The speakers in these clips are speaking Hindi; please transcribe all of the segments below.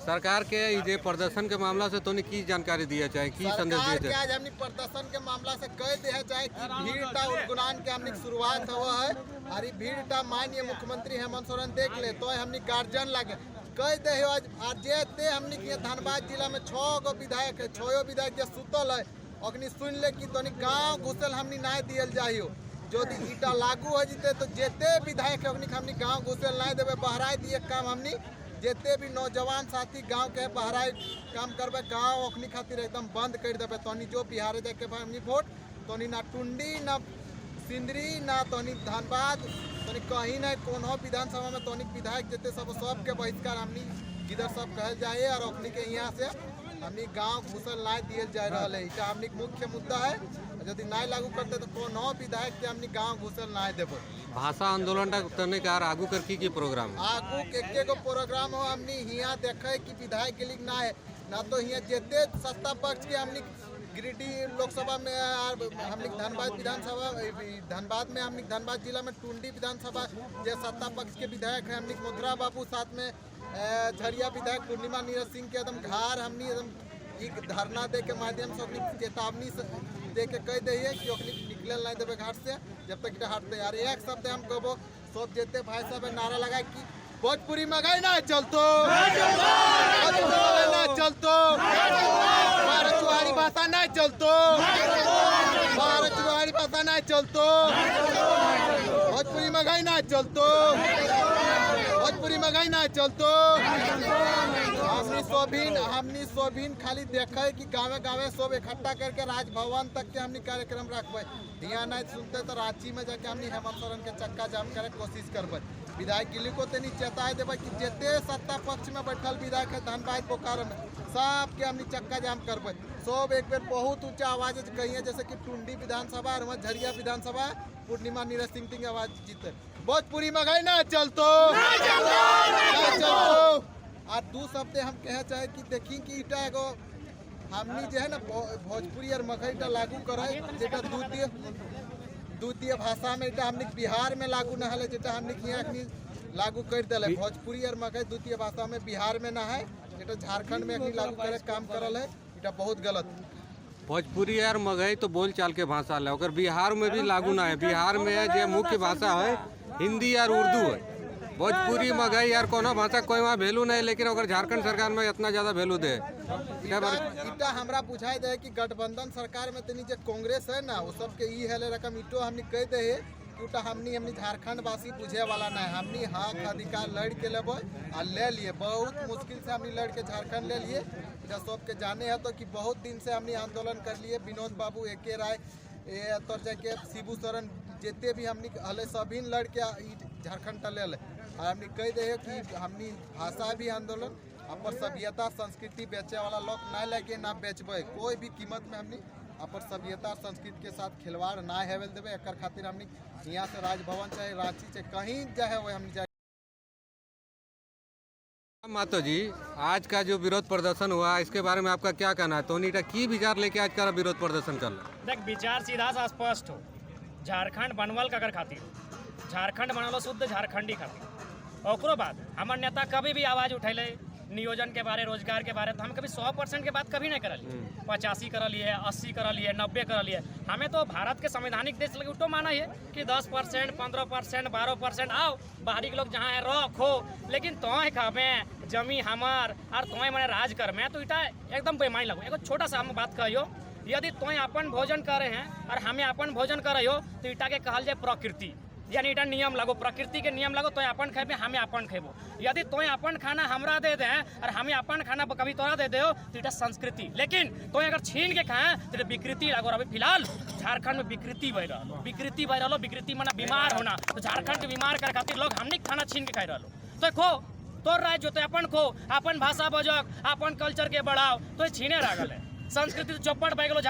सरकार के ये प्रदर्शन के मामला से तो की जानकारी दिया जाए, की संदेश दिया जाए? आज हमने प्रदर्शन के मामला से कह दिया जाए कि भीड़ उलगुलान के हमने शुरुआत हुआ है और ये भीड़ माननीय मुख्यमंत्री हेमंत सोरेन देख ले तो हमने गार्जियन लगे कह दे आज जेते हमने धनबाद जिला में 6 गो विधायक है, 6 विधायक जो सुतल है अखनी सुन ले कि तनी गाँव घुसल हमने ना दियल जाइयो। जो ईटा लागू हो जीते तो जेते विधायक हमने गाँव घुसल ना देवे बहराई दिए काम हमने जेते भी नौजवान साथी गांव के बहराई काम करबे गांव ओखनी खातिर एकदम बंद कर देवे। तोनी जो बिहार जाके हमनी वोट तोनी ना टुंडी ना सिंदरी ना तोनी धनबाद तोनी कहीं ना कोनो विधानसभा में तोनी विधायक जेते सब के बहिष्कार हमनी इधर सब कहल जाए और ओखनी के यहाँ से हमनी गांव घुसल ना दिए जा रहा है। इटा हमनी मुख्य मुद्दा है, यदि ना लागू करते तो कोनो विधायक के हमनी गांव घुसल ना देबो। भाषा आंदोलन करने का आगू कर की प्रोग्राम आगू के को प्रोग्राम हो हमनी यहाँ देखे कि विधायक के लिए ना है ना तो यहाँ जेते सत्ता पक्ष के हमनी गिरिडीह लोकसभा में हमनी धनबाद विधानसभा धनबाद में हमनी धनबाद जिला में टुंडी विधानसभा जो सत्ता पक्ष के विधायक है हमनी मुद्रा बाबू साथ में झरिया विधायक पूर्णिमा नीरज सिंह के एकदम घर हमनी एकदम धरना दे के माध्यम से अपनी चेतावनी दे के कह दिए कि अपनी निकले नहीं देवे घाट से जब तक हटते यार। एक शब्द हम कहबो सब जेते भाई साहब नारा लगाए कि भोजपुरी महंगाई ना चलतो ना चलतो भारत भाषा ना चलतो भारत भाषा ना चलतो भोजपुरी महंगाई ना चलतो भोजपुरी महंगाई ना चलतो। हमनी सोभिन खाली देखे कि गाँव गाँव सब इकट्ठा करके राजभवन तक के हमनी कार्यक्रम रखबे। ध्यान नहीं सुनते तो रांची में जाके हमनी हेमंत सोरेन के चक्का जाम करे कोशिश करबे। विधायक गिली को तनी चेताए देवे कि जेते सत्ता पक्ष में बैठल विधायक है धनबाद बोकारो में सब के हमनी चक्का जाम करबे। सब एक बेर बहुत ऊंचा आवाज कहिए जैसे कि टुंडी विधानसभा और झरिया विधानसभा पूर्णिमा नीरज सिंह की आवाज जीते भोजपुरी महंगाई ना चलतो और दू शब्द हम कहे चाहे कि देखी कि इटा एगो हमनी जो है ना भोजपुरी और मगही लागू करे जेटा द्वितीय भाषा में इटा हमनी बिहार में लागू ना है जेटा हमनी यहाँ लागू कर दिले। भोजपुरी और मगही द्वितीय भाषा में बिहार में ना है जेटा झारखंड में लागू करे काम करल है इटा बहुत गलत। भोजपुरी और मगही तो बोल चाल के भाषा है अगर बिहार में भी लागू ना है। बिहार में जो मुख्य भाषा है हिंदी और उर्दू है। भोजपुरी मगही यार कोनो भाषा कोई वहाँ वैल्यू नहीं, लेकिन अगर झारखंड सरकार में इतना ज्यादा वैल्यू दे इटा हमरा बुझाई दे कि गठबंधन सरकार में तनी जो कांग्रेस है ना वो सबके ई हेले रकम इटो हमनी कह दे उटा हमनी झारखंड वासी बुझे वाला ना है। हमनी हक अधिकार लड़ के लेबो और ले लिए बहुत मुश्किल से हमनी लड़ के झारखंड ले लिए। जब सबके जाने है तो कि बहुत दिन से हमनी आंदोलन कर लिए विनोद बाबू एके राय तर जाके शिबू सोरेन जितने भी हमनी हले सभी लड़ के झारखंड ले और हमनी कह दे कि हमनी भाषा भी आंदोलन अपन सभ्यता संस्कृति बेचे वाला लोग ना लगे ना बेचबे कोई भी कीमत में हमनी अपन सभ्यता संस्कृति के साथ खिलवाड़ ना हेवेल देवे। एक खातिर हमनी यहाँ से राजभवन चाहे रांची चाहे कहीं जाए वो हमनी जाए। मातो जी आज का जो विरोध प्रदर्शन हुआ इसके बारे में आपका क्या कहना है? तोनीटा की विचार लेके आज का विरोध प्रदर्शन कर रहा? देख विचार सीधा सा स्पष्ट हो, झारखंड बनवल ककर खातिर झारखंड बनल शुद्ध झारखंडी खातिर। ओकरो बाद हमार नेता कभी भी आवाज उठैले नियोजन के बारे रोजगार के बारे तो हम कभी 100% के बात कभी नहीं करलिए। 85 करलिए 80 करलिए 90 करलिए। हमें तो भारत के संवैधानिक देश लगे उठो माना है कि 10% 15% 12% आओ बाहरी के लोग जहाँ है रखो, लेकिन तोय खावे जमी हमार और तोय मैंने राज कर में तो इटा एकदम बेमानी लगो। एगो छोटा सा हम बात कहियो, यदि तोय अपन भोजन करे हैं और हमें अपन भोजन करे हो तो इटा के कहल जाए प्रकृति, यानी इटा नियम लगो प्रकृति के नियम लगो। तो अपन खेबे हमें अपन खेबो। यदि तो अपन खाना हमरा दे दे और हमें अपन खाना कभी तोरा दे दे तो इटा संस्कृति, लेकिन तो अगर छीन के खाए तो विकृति लगो। अभी फिलहाल झारखंड में विकृति बह रहा विकृति मना बीमार होना। तो झारखंड के बीमार कर खातिर लोग हमने खाना छीन के खाई रहा तो खो तोर राज जो तो अपन खो अपन भाषा बजक अपन कल्चर के बढ़ाओ तो छीने लागल है। संस्कृति तो चौपट बह गलो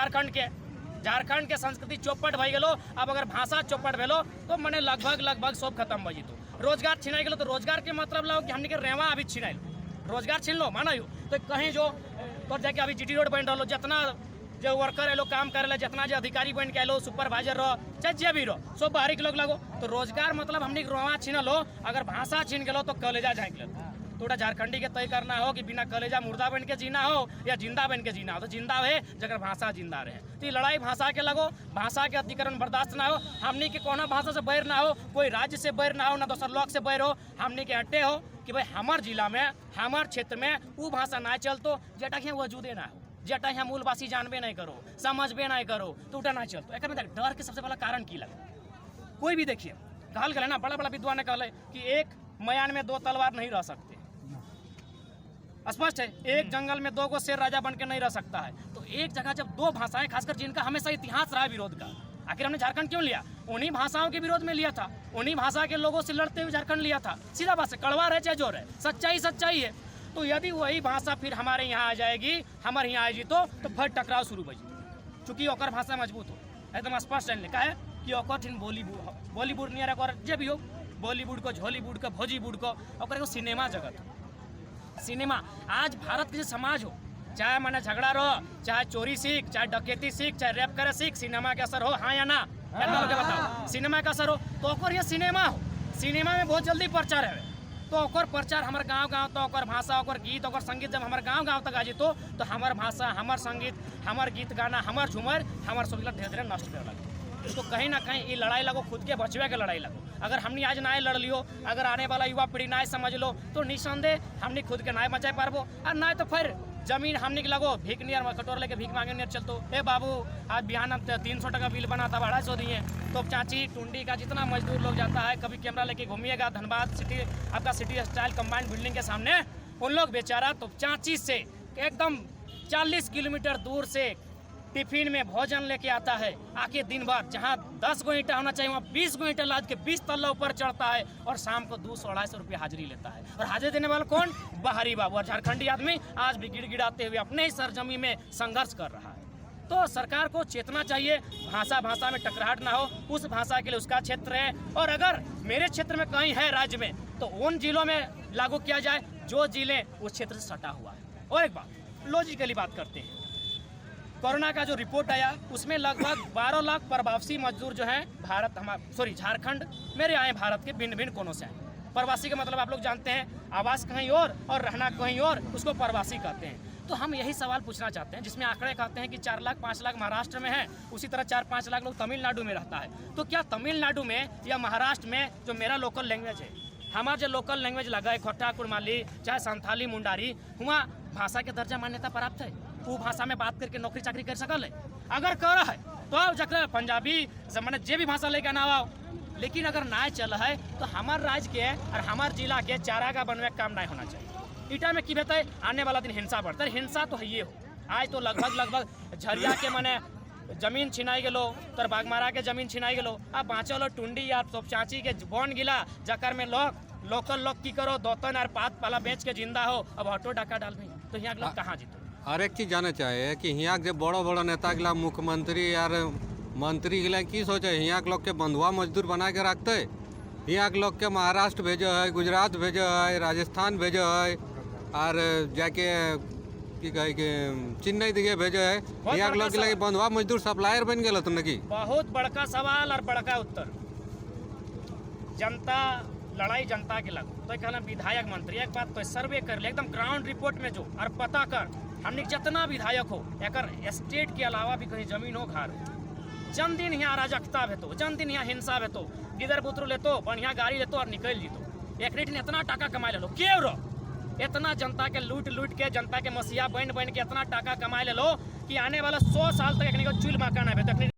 झारखंड के संस्कृति चौपट भई गेलो। अब अगर भाषा चौपट भेलो तो मने लगभग सब खत्म हो जीतो। रोजगार छिनाई गेलो तो रोजगार के मतलब लो कि हमने के रेवा अभी छिनाइल रोजगार छीन लो माना तो कहीं जो तो जाके अभी जीटी रोड बन रहा जितना जो वर्कर है काम करे जितना जो अधिकारी बन के आलो सुपरवाइजर रहो चाहे जे भी रहो सब बाहरी के लोग लगो। तो रोजगार मतलब हमने रोवा छीन लो, अगर भाषा छीन गेलो तो कॉलेजा झाँक लो। तो उटा झारखंडी के तय करना हो कि बिना कलेजा मुर्दा बन के जीना हो या जिंदा बन के जीना हो। तो जिंदा है जगह भाषा जिंदा रहे। तो ये लड़ाई भाषा के लगो, भाषा के अतिक्रमण बर्दाश्त ना हो। हमनी के कोनो भाषा से बैर ना हो, कोई राज्य से बैर ना हो, ना दोसर लोग से बैर हो। हमनी के अट्टे हो कि भाई हमार जिला में, हमार क्षेत्र में वो भाषा ना चलतो जेटा के वजूदे ना हो, जेटा यहाँ मूलवासी जानबे नहीं करो, समझबे नहीं करो, तो उटा ना चलतो। एक में डर के सबसे बड़ा कारण की लगे। कोई भी देखिए कहल गए ना, बड़ा बड़ा विद्वान ने कहले कि एक मयान में 2 तलवार नहीं रह सकते। स्पष्ट है, एक जंगल में 2 को शेर राजा बन के नहीं रह सकता है। तो एक जगह जब 2 भाषाएं, खासकर जिनका हमेशा इतिहास रहा विरोध का, आखिर हमने झारखंड क्यों लिया? उन्हीं भाषाओं के विरोध में लिया था, उन्हीं भाषा के लोगों से लड़ते हुए झारखंड लिया था। सीधा बात है, कड़वा रहे चाहे जोर है, सच्चाई सच्चाई है। तो यदि वही भाषा फिर हमारे यहाँ आ जाएगी, हमारे यहाँ आएगी तो फिर टकराव शुरू हो जाएगी। चूँकि ओकर भाषा मजबूत हो, एकदम स्पष्ट लिखा है कि ओकर बॉलीवुड नहीं रहा, जे भी हो, बॉलीवुड को, हॉलीवुड को, भोजीवुड को, और सिनेमा जगत हो। सिनेमा आज भारत के जो समाज हो, चाहे मैंने झगड़ा रहो, चाहे चोरी सीख, चाहे डकैती सीख, चाहे रेप करे सीख, सिनेमा के असर हो, हाँ या ना? बताओ, सिनेमा का असर हो तो ओकर ये सिनेमा हो, सिनेमा में बहुत जल्दी प्रचार है। तो ओकर प्रचार हमारे गांव तो ओकर भाषा, ओकर गीत, ओकर संगीत जब हमारे गांव तक आ जी तो हमार भाषा, हमार संगीत, हमार गीत गाना, हमार झूमर, हमार सब धीरे धीरे नष्ट कर लगे। तो कहीं ना कहीं ये लड़ाई लगो, खुद के बचवे के लड़ाई लगो। अगर हमने आज ना लड़ लियो, अगर आने वाला युवा पीढ़ी ना समझ लो, तो निसंदेह हमने खुद के ना बचा पाबो, और ना तो फिर जमीन हमने के लगो भीख नियर कटोर लेके भीख मांगे नियर चलतो। ए बाबू आज बिहान 300 टका बिल बना था, 250 दिए। तो चाची टुंडी का जितना मजदूर लोग जाता है, कभी कैमरा लेके घूमिएगा धनबाद सिटी, आपका सिटी स्टाइल कंबाइंड बिल्डिंग के सामने, उन लोग बेचारा तो चाची से एकदम 40 किलोमीटर दूर से टिफिन में भोजन लेके आता है, आके दिन भर जहाँ 10 गो ईंटा होना चाहिए वहाँ 20 गो ईंटा लाद के 20 तल्ला ऊपर चढ़ता है, और शाम को 200-250 रुपये हाजिरी लेता है। और हाजिरी देने वाला कौन? बाहरी बाबू। और झारखंडी आदमी आज भी गिड़गिड़ाते हुए अपने ही सरजमी में संघर्ष कर रहा है। तो सरकार को चेतना चाहिए, भाषा में टकराहट ना हो, उस भाषा के लिए उसका क्षेत्र है, और अगर मेरे क्षेत्र में कहीं है राज्य में, तो उन जिलों में लागू किया जाए जो जिले उस क्षेत्र से सटा हुआ है। और एक बात लॉजिकली बात करते हैं, कोरोना का जो रिपोर्ट आया उसमें लगभग 12 लाख प्रवासी मजदूर जो हैं झारखंड मेरे आए, भारत के भिन्न भिन्न कोनों से आए। प्रवासी का मतलब आप लोग जानते हैं, आवास कहीं और रहना कहीं और, उसको प्रवासी कहते हैं। तो हम यही सवाल पूछना चाहते हैं, जिसमें आंकड़े कहते हैं कि 4 लाख 5 लाख महाराष्ट्र में है, उसी तरह 4-5 लाख लोग तमिलनाडु में रहता है। तो क्या तमिलनाडु में या महाराष्ट्र में जो मेरा लोकल लैंग्वेज है, हमारा जो लोकल लैंग्वेज लगा है, खोटा कुड़माली, चाहे संथाली मुंडारी, वहाँ भाषा के दर्जा मान्यता प्राप्त है, वो भाषा में बात करके नौकरी चाकरी कर सकल है। अगर कर रहा है तो अब जकर पंजाबी मैंने जे भी भाषा लेकर ना आओ, लेकिन अगर ना चल है तो हमार राज्य के और हमार जिला के चारागाह बनवे काम नहीं होना चाहिए। इटा में की बताए आने वाला दिन हिंसा बढ़ता है, हिंसा तो है ये हो। आज तो लगभग झरिया के मने जमीन छिनाई गलो, तर बागमारा के जमीन छिनाई गलो, अब बाँचल टुंडी या तो चाची के बन गिला, जकर में लोकल लोग की करो 2-3 और 5 पाला बेच के जिंदा हो, अब ऑटो डाका डाल में, तो यहाँ लोग कहाँ जीतो? और एक चीज जाना चाहिए कि यहाँ के बड़ो नेता के मुख्यमंत्री यार मंत्री के की सोचे, यहाँ के लोग के बंधुआ मजदूर बना के रखते, यहाँ के लोग के महाराष्ट्र भेजो है, गुजरात भेजो है, राजस्थान भेजो है, और जाके की कहे कि चेन्नई दिखे भेजो है। यहाँ के लोग के बंधुआ मजदूर सप्लायर बन गए तुमने की। बहुत बड़का सवाल और बड़का उत्तर। जनता लड़ाई जनता के लगो, तो कहना विधायक मंत्री एक बात तो सर्वे कर ले, एकदम ग्राउंड रिपोर्ट में जो और पता कर हमने जितना विधायक हो, एक स्टेट के अलावा भी कहीं जमीन हो, घर हो, जन दिन यहाँ अराजकता भेतो, जन दिन यहाँ हिंसा भेतो, गिदर बुतरू लेतो, बढ़िया गाड़ी लेतो और निकल जीतो। एक रेट ने इतना टाका कमा ले लो, क्यों रो इतना जनता के लूट के, जनता के मसीहा बन के इतना टाका कमा ले लो कि आने वाला 100 साल तक चूल मकान है।